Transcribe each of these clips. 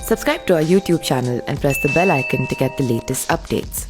Subscribe to our YouTube channel and press the bell icon to get the latest updates.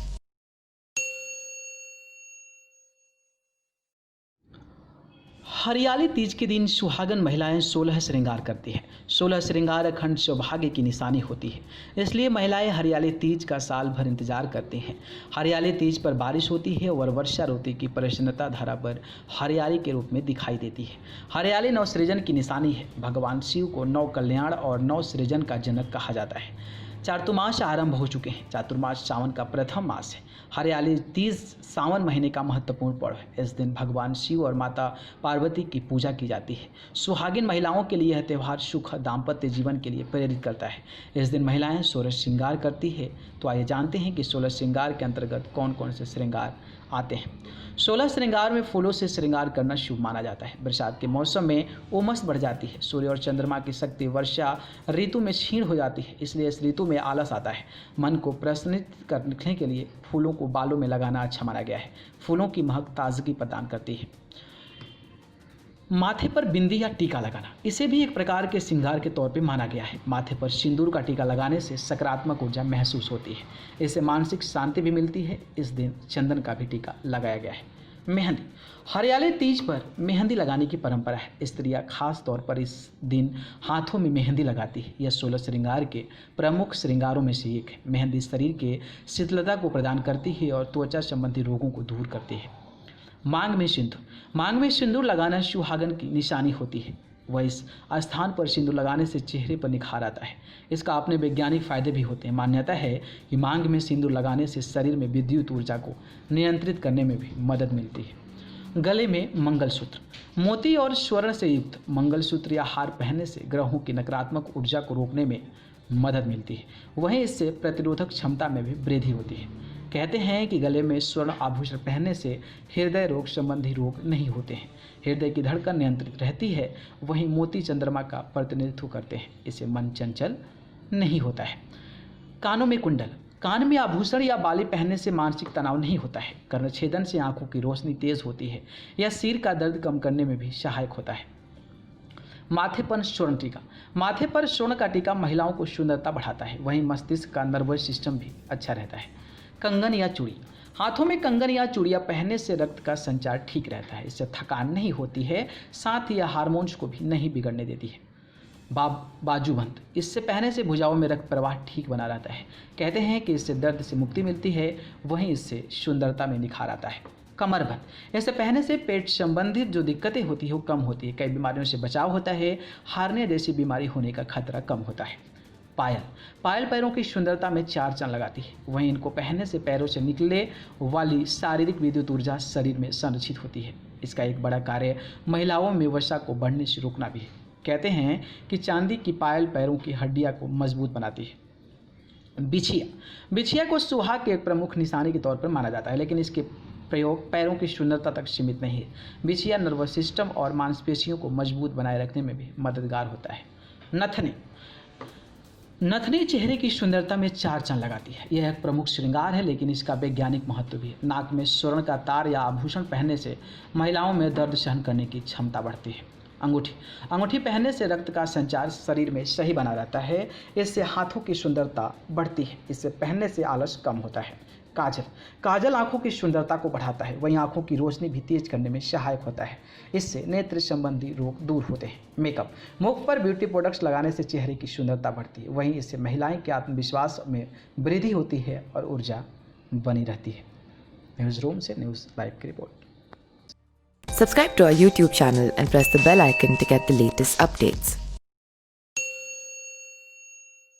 हरियाली तीज के दिन सुहागन महिलाएं 16 श्रृंगार करती हैं। 16 श्रृंगार अखंड सौभाग्य की निशानी होती है, इसलिए महिलाएं हरियाली तीज का साल भर इंतजार करती हैं। हरियाली तीज पर बारिश होती है और वर्षा ऋतु की प्रसन्नता धरा पर हरियाली के रूप में दिखाई देती है। हरियाली नवसृजन की निशानी है। भगवान शिव को नव कल्याण और नव सृजन का जनक कहा जाता है। चातुर्मास आरंभ हो चुके हैं। चातुर्मास सावन का प्रथम मास है। हरियाली तीज सावन महीने का महत्वपूर्ण पर्व है। इस दिन भगवान शिव और माता पार्वती की पूजा की जाती है। सुहागिन महिलाओं के लिए यह त्यौहार सुख दाम्पत्य जीवन के लिए प्रेरित करता है। इस दिन महिलाएं 16 श्रृंगार करती है। तो आइए जानते हैं कि 16 श्रृंगार के अंतर्गत कौन कौन से श्रृंगार आते हैं। 16 श्रृंगार में फूलों से श्रृंगार करना शुभ माना जाता है। बरसात के मौसम में उमस बढ़ जाती है। सूर्य और चंद्रमा की शक्ति वर्षा ऋतु में क्षीण हो जाती है, इसलिए इस ऋतु में आलस आता है। मन को प्रसन्नित करने के लिए फूलों को बालों में लगाना अच्छा माना गया है। फूलों की महक ताजगी प्रदान करती है। माथे पर बिंदी या टीका लगाना, इसे भी एक प्रकार के श्रृंगार के तौर पे माना गया है। माथे पर सिंदूर का टीका लगाने से सकारात्मक ऊर्जा महसूस होती है। इससे मानसिक शांति भी मिलती है। इस दिन चंदन का भी टीका लगाया गया है। मेहंदी, हरियाली तीज पर मेहंदी लगाने की परंपरा है। स्त्रियां खास तौर पर इस दिन हाथों में मेहंदी लगाती है। यह 16 श्रृंगार के प्रमुख श्रृंगारों में से एक है। मेहंदी शरीर के शीतलता को प्रदान करती है और त्वचा संबंधी रोगों को दूर करती है। मांग में सिंदूर, मांग में सिंदूर लगाना सुहागन की निशानी होती है। वह इस स्थान पर सिंदूर लगाने से चेहरे पर निखार आता है। इसका अपने वैज्ञानिक फायदे भी होते हैं। मान्यता है कि मांग में सिंदूर लगाने से शरीर में विद्युत ऊर्जा को नियंत्रित करने में भी मदद मिलती है। गले में मंगलसूत्र, मोती और स्वर्ण से युक्त मंगलसूत्र या हार पहनने से ग्रहों की नकारात्मक ऊर्जा को रोकने में मदद मिलती है। वहीं इससे प्रतिरोधक क्षमता में भी वृद्धि होती है। कहते हैं कि गले में स्वर्ण आभूषण पहनने से हृदय रोग संबंधी रोग नहीं होते हैं। हृदय की धड़कन नियंत्रित रहती है। वहीं मोती चंद्रमा का प्रतिनिधित्व करते हैं। इससे मन चंचल नहीं होता है। कानों में कुंडल, कान में आभूषण या बाली पहनने से मानसिक तनाव नहीं होता है। कर्णछेदन से आंखों की रोशनी तेज होती है। यह सिर का दर्द कम करने में भी सहायक होता है। माथे पर स्वर्ण टीका, माथे पर स्वर्ण का टीका महिलाओं को सुंदरता बढ़ाता है। वहीं मस्तिष्क का नर्वस सिस्टम भी अच्छा रहता है। कंगन या चूड़ी, हाथों में कंगन या चूड़ियाँ पहनने से रक्त का संचार ठीक रहता है। इससे थकान नहीं होती है, साथ ही यह हार्मोन्स को भी नहीं बिगड़ने देती है। बाजूबंद, इससे पहनने से भुजाओं में रक्त प्रवाह ठीक बना रहता है। कहते हैं कि इससे दर्द से मुक्ति मिलती है। वहीं इससे सुंदरता में निखार आता है। कमरबंद, इसे पहनने से पेट संबंधित जो दिक्कतें होती है वो कम होती है। कई बीमारियों से बचाव होता है। हार्निया जैसी बीमारी होने का खतरा कम होता है। पायल, पायल पैरों की सुंदरता में चार चांद लगाती है। वहीं इनको पहनने से पैरों से निकलने वाली शारीरिक विद्युत ऊर्जा शरीर में संरक्षित होती है। इसका एक बड़ा कार्य महिलाओं में वसा को बढ़ने से रोकना भी है। कहते हैं कि चांदी की पायल पैरों की हड्डियां को मजबूत बनाती है। बिछिया, बिछिया को सुहाग के एक प्रमुख निशानी के तौर पर माना जाता है, लेकिन इसके प्रयोग पैरों की सुंदरता तक सीमित नहीं है। बिछिया नर्वस सिस्टम और मांसपेशियों को मजबूत बनाए रखने में भी मददगार होता है। नथनी, नथनी चेहरे की सुंदरता में चार चांद लगाती है। यह एक प्रमुख श्रृंगार है, लेकिन इसका वैज्ञानिक महत्व भी है। नाक में स्वर्ण का तार या आभूषण पहनने से महिलाओं में दर्द सहन करने की क्षमता बढ़ती है। अंगूठी, अंगूठी पहनने से रक्त का संचार शरीर में सही बना रहता है। इससे हाथों की सुंदरता बढ़ती है। इससे पहनने से आलस कम होता है। काजल, काजल आंखों की सुंदरता को बढ़ाता है। वहीं आंखों की रोशनी भी तेज करने में सहायक होता है। इससे नेत्र संबंधी रोग दूर होते हैं। मेकअप, मुख पर ब्यूटी प्रोडक्ट्स लगाने से चेहरे की सुंदरता बढ़ती है। वहीं इससे महिलाएं के आत्मविश्वास में वृद्धि होती है और ऊर्जा बनी रहती है। न्यूज़ रूम से न्यूज़ लाइव की report. Subscribe to our YouTube channel and press the bell icon to get the latest updates.